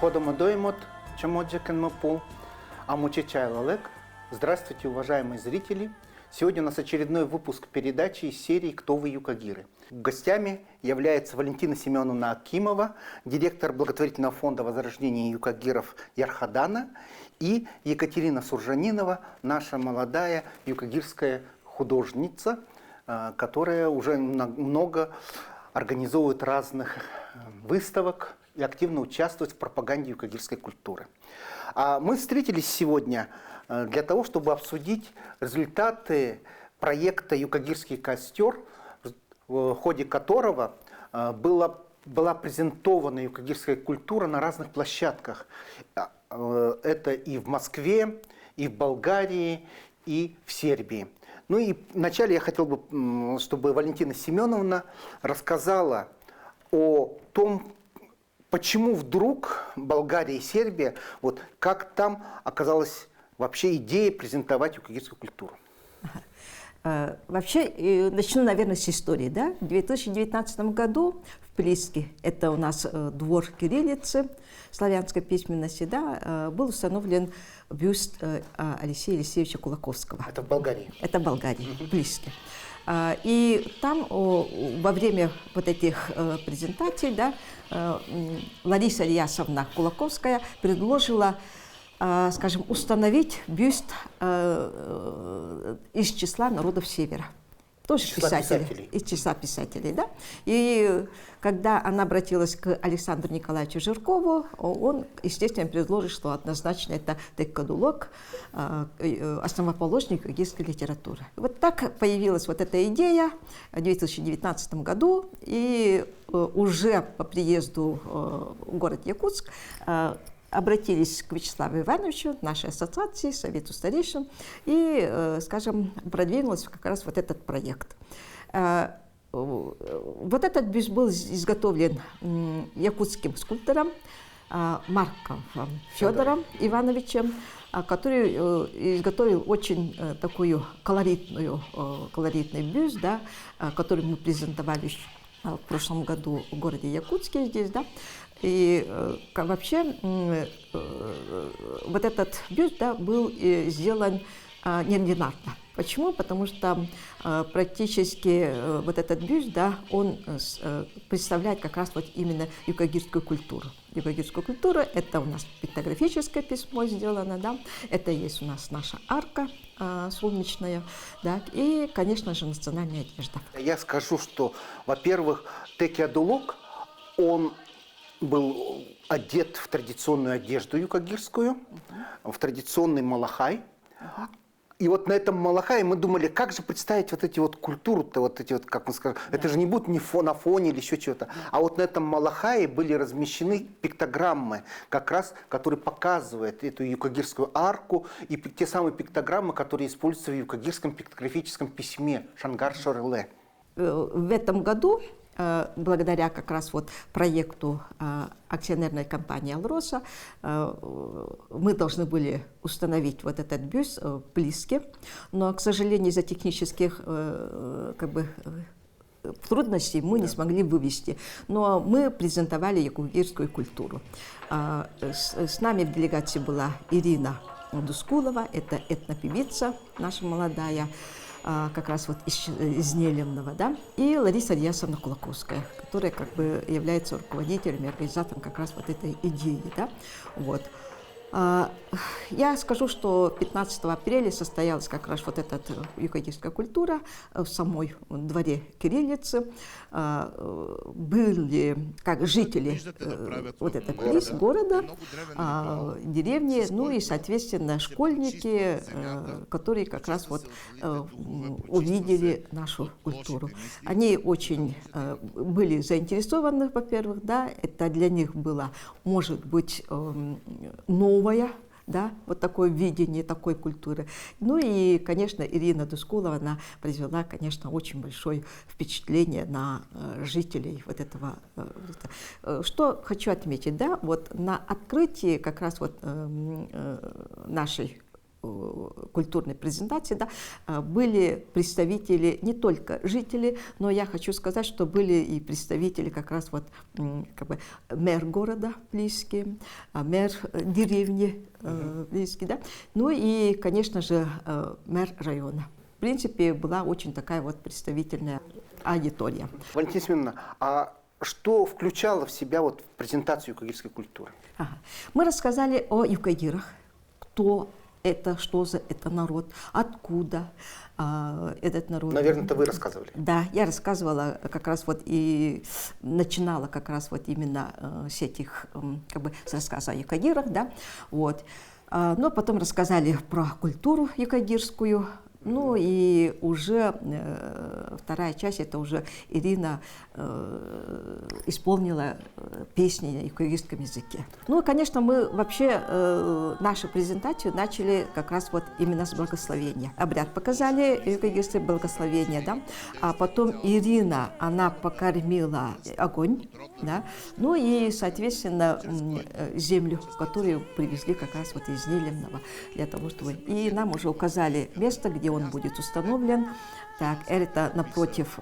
ходом доймот, чамоджакен мапул, амучечай лалек. Здравствуйте, уважаемые зрители! Сегодня у нас очередной выпуск передачи из серии «Кто вы, юкагиры?». Гостями является Валентина Семеновна Акимова, директор благотворительного фонда возрождения юкагиров Ярхадана, и Екатерина Суржанинова, наша молодая юкагирская художница, которая уже много организовывает разных выставок и активно участвует в пропаганде юкагирской культуры. Мы встретились сегодня для того, чтобы обсудить результаты проекта «Юкагирский костер», в ходе которого была презентована юкагирская культура на разных площадках. Это и в Москве, и в Болгарии, и в Сербии. Ну и вначале я хотел бы, чтобы Валентина Семеновна рассказала о том, почему вдруг Болгария и Сербия, вот как там оказалась вообще идея презентовать юкагирскую культуру. Вообще, начну, наверное, с истории. Да? В 2019 году в Плиске, это у нас двор кириллицы, славянской письменности, да, был установлен бюст Алексея Алексеевича Кулаковского. Это в Болгарии? Это в Болгарии, в Плиске. И там во время вот этих презентаций, да, Лариса Ильясовна Кулаковская предложила, скажем, установить бюст из числа народов Севера. Тоже писателей. Из числа писателей, да. И когда она обратилась к Александру Николаевичу Жиркову, он, естественно, предложил, что однозначно это Теккадулок, основоположник юкагирской литературы. Вот так появилась вот эта идея в 2019 году, и уже по приезду в город Якутск обратились к Вячеславу Ивановичу, нашей ассоциации, Совету старейшин, и, скажем, продвинулся как раз вот этот проект. Вот этот бюст был изготовлен якутским скульптором Марковым Федором Ивановичем, который изготовил очень такую колоритный бюст, да, который мы презентовали в прошлом году в городе Якутске здесь, да. И вообще вот этот бюст, да, был сделан неординарно. Почему? Потому что практически вот этот бюст, да, он представляет как раз вот именно юкагирскую культуру. Юкагирская культура – это у нас пиктографическое письмо сделано, да, это есть у нас наша арка солнечная, да, и, конечно же, национальная одежда. Я скажу, что, во-первых, Теккадулок, он был одет в традиционную одежду юкагирскую, в традиционный малахай. И вот на этом малахае мы думали, как же представить вот эти вот культуру-то, вот эти вот, как мы скажем, это же не будет на фоне или еще чего-то. А вот на этом малахае были размещены пиктограммы, как раз, которые показывают эту юкагирскую арку и те самые пиктограммы, которые используются в юкагирском пиктографическом письме Шангар-Шореле. В этом году, благодаря как раз вот проекту акционерной компании «Алроса», мы должны были установить вот этот бюст в Плиске, но, к сожалению, из-за технических трудностей мы не смогли вывести. Но мы презентовали юкагирскую культуру. С нами в делегации была Ирина Дускулова, это этнопевица наша молодая, как раз вот из Нелемного, да, и Лариса Ильясовна Кулаковская, которая как бы является руководителем и организатором как раз вот этой идеи, да, вот. Я скажу, что 15 апреля состоялась как раз вот эта юкагирская культура в самой дворе кириллицы. Были как жители вот этого города, деревни, ну и, соответственно, школьники, которые как раз вот увидели нашу культуру. Они очень были заинтересованы, во-первых, да, это для них было, может быть, новое, да, вот такое видение такой культуры. Ну и, конечно, Ирина Дускулова, она произвела, конечно, очень большое впечатление на жителей вот этого. Что хочу отметить, да, вот на открытии как раз вот нашей культурной презентации, да, были представители, не только жители, но я хочу сказать, что были и представители как раз вот как бы мэр города близкий, мэр деревни близкий, да, ну и, конечно же, мэр района. В принципе, была очень такая вот представительная аудитория. Валентина Семеновна, а что включало в себя вот презентацию юкагирской культуры? Ага. Мы рассказали о юкагирах, кто это, что за это народ, откуда этот народ. Наверное, это вы рассказывали. Да, я рассказывала как раз вот и начинала как раз вот именно с этих, как бы, с рассказа о юкагирах, да, вот. Но потом рассказали про культуру юкагирскую. Ну и уже вторая часть, это уже Ирина исполнила песни на юкагирском языке. Ну, конечно, мы вообще нашу презентацию начали как раз вот именно с благословения. Обряд показали, юкагирское благословение, да, а потом Ирина, она покормила огонь, да, ну и, соответственно, землю, которую привезли как раз вот из Нелемного, для того, чтобы... И нам уже указали место, где он будет установлен. Так, это напротив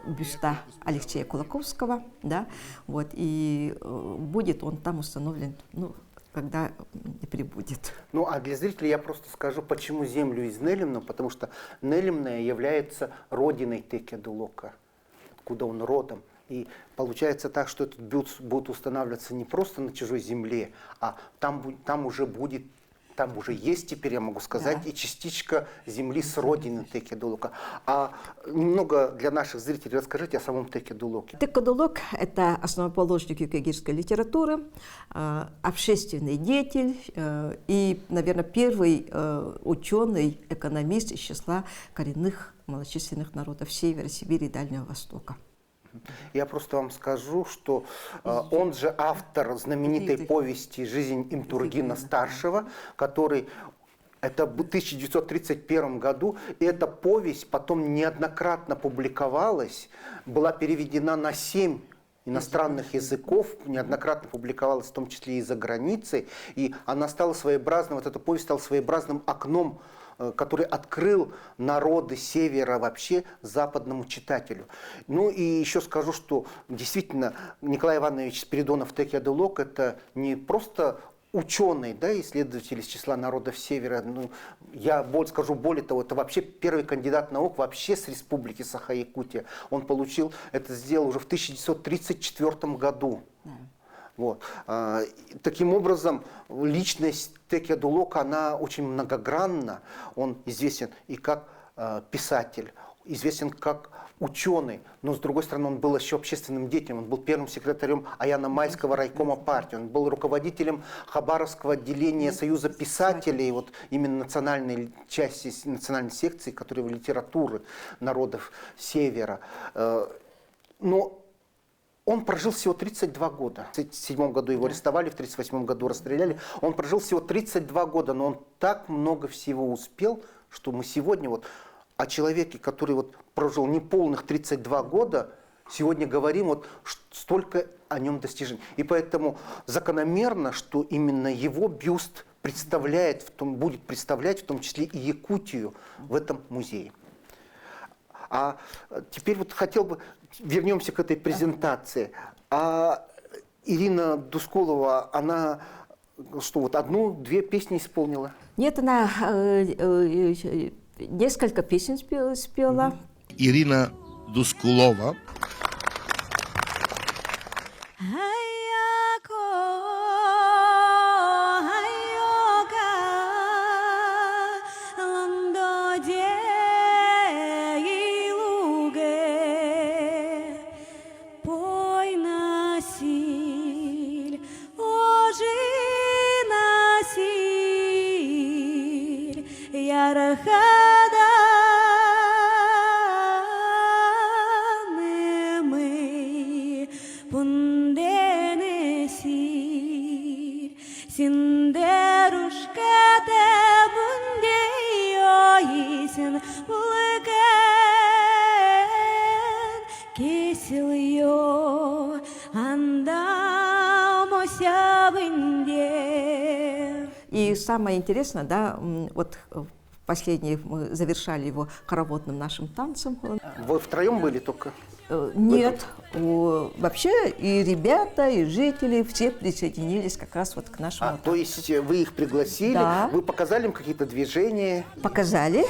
бюста Алексея Кулаковского, да, вот, и будет он там установлен, ну, когда прибудет. Ну, а для зрителей я просто скажу, почему землю из Нелемна, потому что Нелемное является родиной Текелдулока, откуда он родом. И получается так, что этот бюст будет устанавливаться не просто на чужой земле, а там уже есть, теперь я могу сказать, да, и частичка земли с родины Текелдулока. А немного для наших зрителей расскажите о самом Текелдулоке. Текелдулок – это основоположник юкагирской литературы, общественный деятель и, наверное, первый ученый, экономист из числа коренных малочисленных народов Севера, Сибири и Дальнего Востока. Я просто вам скажу, что он же автор знаменитой повести «Жизнь Имтургина-старшего», который это в 1931 году, и эта повесть потом неоднократно публиковалась, была переведена на 7 иностранных языков, неоднократно публиковалась в том числе и за границей, и она стала своеобразным, вот эта повесть стала своеобразным окном, который открыл народы Севера вообще западному читателю. Ну и еще скажу, что действительно Николай Иванович Спиридонов Текелдулок – это не просто ученый, да, исследователь из числа народов Севера. Ну, я скажу более того, это вообще первый кандидат наук вообще с республики Саха-Якутия. Он получил, это сделал уже в 1934 году. Вот. Таким образом, личность Текелдулока, она очень многогранна. Он известен и как писатель, известен как ученый, но с другой стороны он был еще общественным деятелем. Он был первым секретарем Аяно-Майского райкома партии, он был руководителем Хабаровского отделения Союза писателей, вот именно национальной части, национальной секции, которая в литературы народов Севера. Но он прожил всего 32 года. В 1937 году его арестовали, в 1938 году расстреляли. Он прожил всего 32 года, но он так много всего успел, что мы сегодня вот о человеке, который вот прожил неполных 32 года, сегодня говорим вот столько о нем достижений. И поэтому закономерно, что именно его бюст будет представлять в том числе и Якутию в этом музее. А теперь вот хотел бы, вернемся к этой презентации. А Ирина Дускулова, она что, вот одну-две песни исполнила? Нет, она несколько песен спела. Ирина Дускулова. И самое интересное, да, вот последний мы завершали его хороводным нашим танцем. Вы втроем были только? Нет, вообще и ребята, и жители, все присоединились как раз вот к нашему танцу. То есть вы их пригласили, Да. вы показали им какие-то движения? Показали.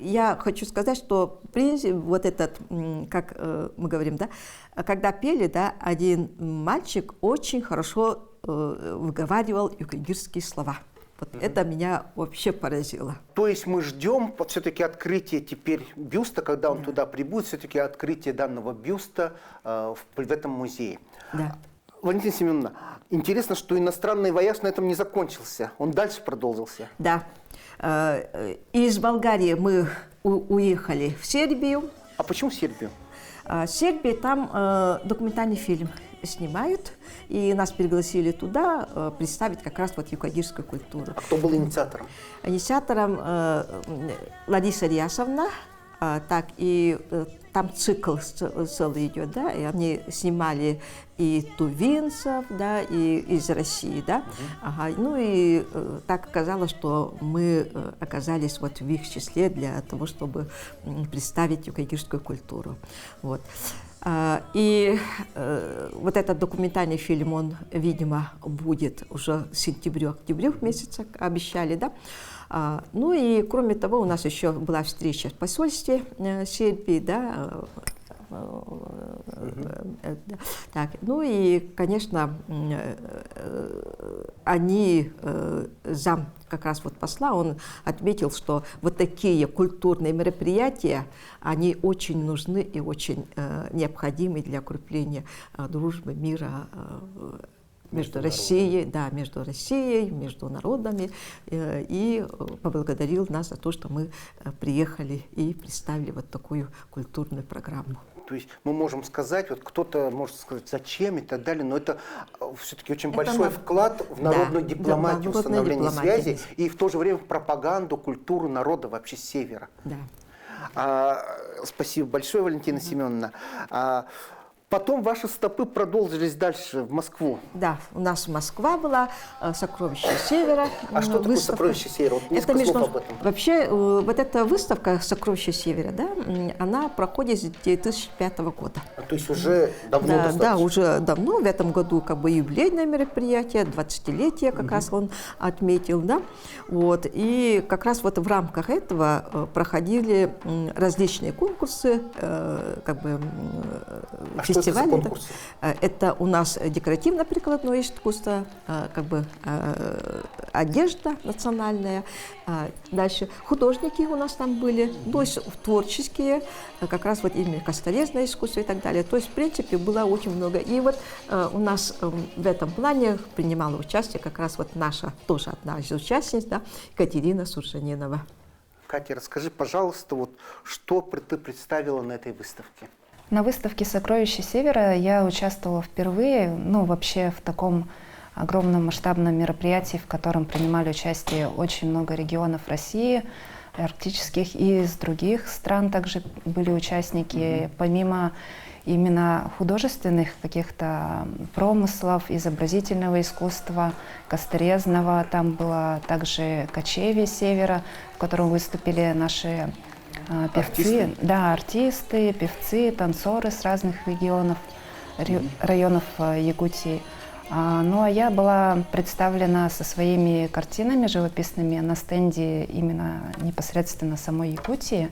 Я хочу сказать, что в принципе вот этот, как мы говорим, да, когда пели, да, один мальчик очень хорошо выговаривал юкагирские слова. Вот это меня вообще поразило. То есть мы ждем все-таки открытия теперь бюста, когда он туда прибудет, все-таки открытие данного бюста в этом музее. Да. Валентина Семеновна, интересно, что иностранный вояж на этом не закончился, он дальше продолжился. Да. Из Болгарии мы уехали в Сербию. А почему Сербию? В Сербии там документальный фильм снимают, и нас пригласили туда представить как раз вот юкагирскую культуру. А кто был инициатором? Инициатором Лариса Рясовна, так и там цикл целый идет, да, и они снимали и тувинцев, да, и из России, да, ага, ну и так оказалось, что мы оказались вот в их числе для того, чтобы представить юкагирскую культуру, вот. И вот этот документальный фильм, он, видимо, будет уже в сентябре-октябре месяце, обещали, да. Ну и кроме того, у нас еще была встреча в посольстве Сербии, да. Так, ну и, конечно, они, зам как раз вот посла, он отметил, что вот такие культурные мероприятия, они очень нужны и очень необходимы для укрепления дружбы, мира между Россией, да, между Россией, между народами, и поблагодарил нас за то, что мы приехали и представили вот такую культурную программу. То есть мы можем сказать, вот кто-то может сказать, зачем и так далее, но это все-таки очень большой вклад в народную дипломатию, установление связи и в то же время в пропаганду, культуру народа вообще Севера. Да. Спасибо большое, Валентина Семеновна. Потом ваши стопы продолжились дальше в Москву. Да, у нас Москва была, «Сокровища Севера». А что такое «Сокровища Севера»? Вот несколько слов об этом. Вообще, вот эта выставка «Сокровища Севера», да, она проходит с 2005 года. То есть уже давно достаточно? Да, уже давно. В этом году как бы юбилейное мероприятие, 20-летие как раз он отметил, да. Вот. И как раз вот в рамках этого проходили различные конкурсы, как бы фестивали. Это у нас декоративно-прикладное искусство, как бы одежда национальная. Дальше художники у нас там были, то есть творческие, как раз вот именно косторезное искусство и так далее. То есть, в принципе, было очень много. И вот у нас в этом плане принимала участие как раз вот наша, тоже одна из участниц, да, Катерина Суржанинова. Катя, расскажи, пожалуйста, вот что ты представила на этой выставке? На выставке «Сокровища Севера» я участвовала впервые, ну, вообще в таком огромном масштабном мероприятии, в котором принимали участие очень много регионов России, арктических и из других стран также были участники. Помимо именно художественных каких-то промыслов, изобразительного искусства, косторезного, там было также кочевье Севера, в котором выступили наши певцы, да, артисты, певцы, танцоры с разных регионов, районов Якутии. Ну а я была представлена со своими картинами живописными на стенде именно непосредственно самой Якутии.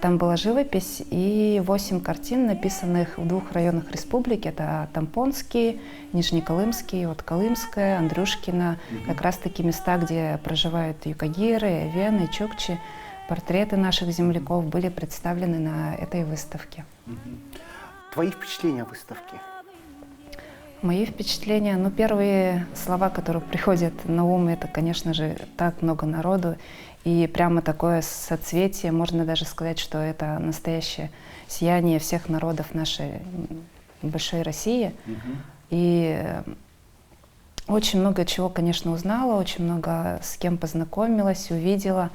Там была живопись и 8 картин, написанных в 2 районах республики. Это Тампонский, Нижнеколымский, вот Колымская, Андрюшкина. Как раз таки места, где проживают юкагиры, вены, чукчи. Портреты наших земляков были представлены на этой выставке. Твои впечатления о выставке? Мои впечатления, ну, первые слова, которые приходят на ум, это, конечно же, так много народу, и прямо такое соцветие, можно даже сказать, что это настоящее сияние всех народов нашей большой России. И очень много чего, конечно, узнала, очень много с кем познакомилась, увидела,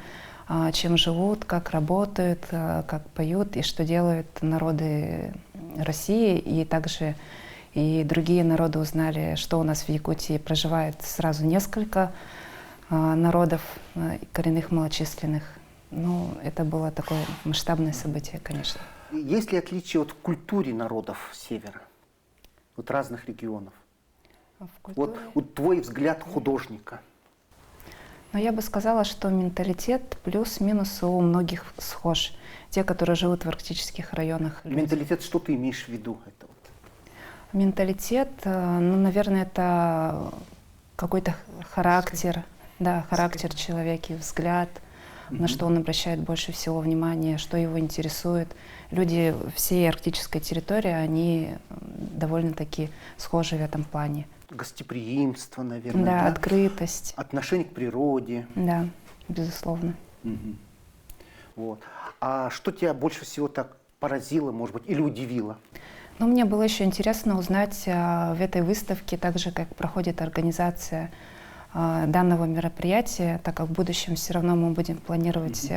чем живут, как работают, как поют и что делают народы России, и также и другие народы узнали, что у нас в Якутии проживает сразу несколько народов коренных малочисленных. Ну, это было такое масштабное событие, конечно. Есть ли отличия от культуры народов Севера, от разных регионов? Вот твой взгляд художника. Но я бы сказала, что менталитет плюс-минус у многих схож. Те, которые живут в арктических районах. Менталитет, что ты имеешь в виду? Это вот? Менталитет, ну, наверное, это какой-то характер, да, характер человека, взгляд, на что он обращает больше всего внимания, что его интересует. Люди всей арктической территории, они довольно-таки схожи в этом плане. Гостеприимство, наверное. Да, открытость. Отношение к природе. Да, безусловно. Вот. А что тебя больше всего так поразило, может быть, или удивило? Ну, мне было еще интересно узнать в этой выставке, так же, как проходит организация данного мероприятия, так как в будущем все равно мы будем планировать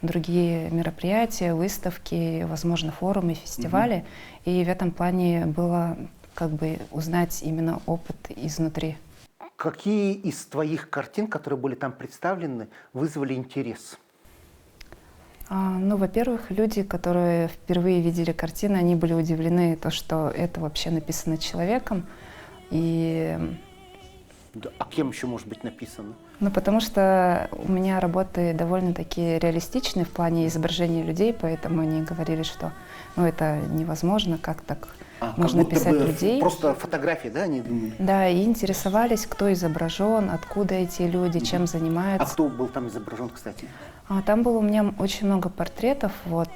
другие мероприятия, выставки, возможно, форумы, фестивали. И в этом плане было как бы узнать именно опыт изнутри. Какие из твоих картин, которые были там представлены, вызвали интерес? Ну, во-первых, люди, которые впервые видели картины, они были удивлены, то, что это вообще написано человеком. И... Да, а кем еще может быть написано? Ну, потому что у меня работы довольно-таки реалистичные в плане изображения людей, поэтому они говорили, что ну, это невозможно, как так можно писать людей. Просто фотографии, да, они думали? Да, и интересовались, кто изображен, откуда эти люди, чем занимаются. А кто был там изображен, кстати? Там было у меня очень много портретов. Вот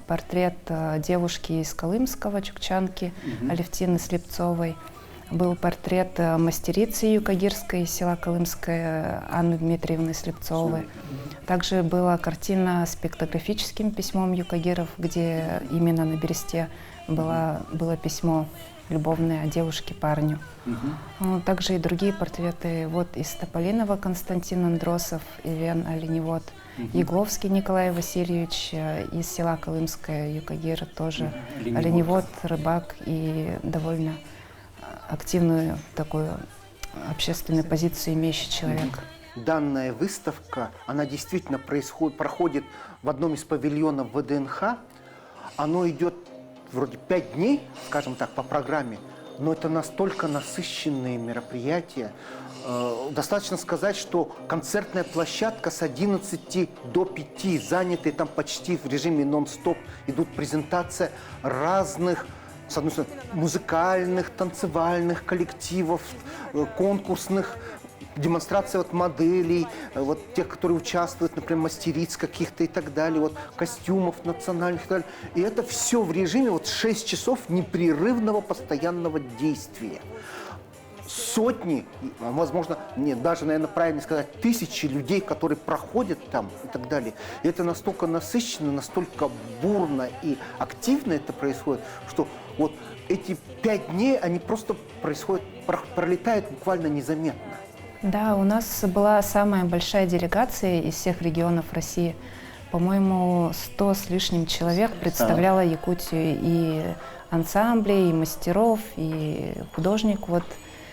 портрет девушки из Колымского, чукчанки, Алевтины Слепцовой. Был портрет мастерицы юкагирской из села Колымское Анны Дмитриевны Слепцовой. Также была картина с пиктографическим письмом юкагиров, где именно на бересте было письмо любовное о девушке парню. Также и другие портреты. Вот из Тополинова Константин Андросов, Ивен Оленевод. Егловский Николай Васильевич из села Колымское, юкагир, тоже оленевод, рыбак и довольно активную такую общественную позицию имеющий человек. Данная выставка, она действительно проходит в одном из павильонов ВДНХ. Оно идет вроде 5 дней, скажем так, по программе, но это настолько насыщенные мероприятия. Достаточно сказать, что концертная площадка с 11 до 5 заняты, там почти в режиме нон-стоп идут презентации разных, с одной стороны, музыкальных, танцевальных коллективов, конкурсных, демонстрация вот моделей, вот тех, которые участвуют, например, мастериц каких-то и так далее, вот костюмов национальных и так далее. И это все в режиме вот 6 часов непрерывного постоянного действия. Сотни, возможно, нет, даже, наверное, правильно сказать, тысячи людей, которые проходят там и так далее. И это настолько насыщенно, настолько бурно и активно это происходит, что вот эти 5 дней, они просто происходят, пролетают буквально незаметно. Да, у нас была самая большая делегация из всех регионов России. По-моему, 100 с лишним человек представляла Якутию, и ансамблей, и мастеров, и художник. Вот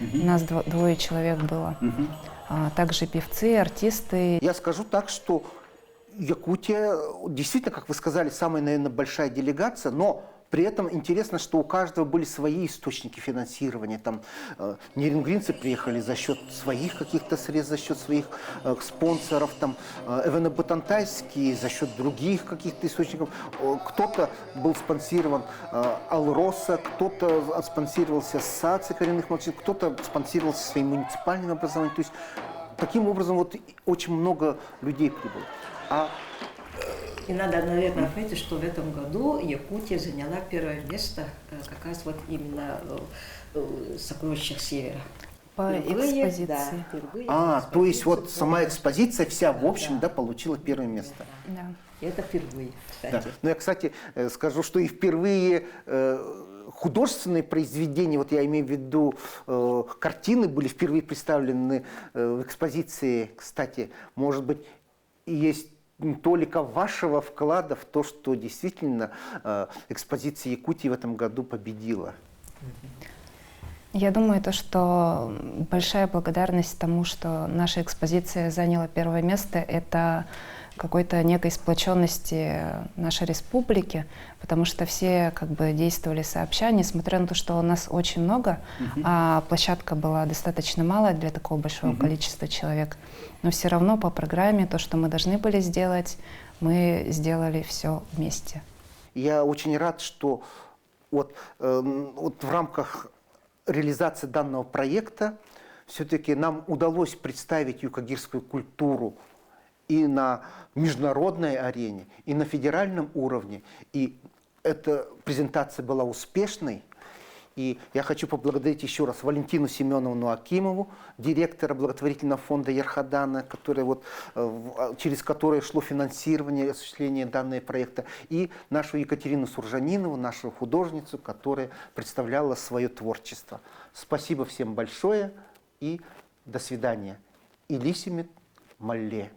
у нас 2 человек было. Также певцы, артисты. Я скажу так, что Якутия действительно, как вы сказали, самая, наверное, большая делегация, но при этом интересно, что у каждого были свои источники финансирования. Там нерингринцы приехали за счет своих каких-то средств, за счет своих спонсоров, там эвенобатантайские за счет других каких-то источников. Кто-то был спонсирован Алроса, кто-то спонсировался Ассоциацией коренных малочисленных, кто-то спонсировался своим муниципальным образованием. То есть таким образом вот очень много людей прибыло. А И надо, наверное, отметить, что в этом году Якутия заняла первое место как раз вот именно в сокровищах Севера. По экспозиции. Да, впервые То есть вот экспозицию сама полностью. экспозиция вся, в общем, Да. да, получила первое место. Да. И это впервые, Да. кстати. Ну, я, кстати, скажу, что и впервые художественные произведения, вот я имею в виду картины, были впервые представлены в экспозиции. Кстати, может быть, и есть толика вашего вклада в то, что действительно экспозиция Якутии в этом году победила. Я думаю, то, что большая благодарность тому, что наша экспозиция заняла первое место, это какой-то некой сплоченности нашей республики, потому что все как бы действовали сообща, несмотря на то, что у нас очень много, а площадка была достаточно малая для такого большого количества человек. Но все равно по программе то, что мы должны были сделать, мы сделали все вместе. Я очень рад, что вот в рамках реализации данного проекта все-таки нам удалось представить юкагирскую культуру и на международной арене, и на федеральном уровне. И эта презентация была успешной. И я хочу поблагодарить еще раз Валентину Семеновну Акимову, директора благотворительного фонда Ярхадана, через которое шло финансирование и осуществление данного проекта, и нашу Екатерину Суржанинову, нашу художницу, которая представляла свое творчество. Спасибо всем большое и до свидания. Илисимит Малле.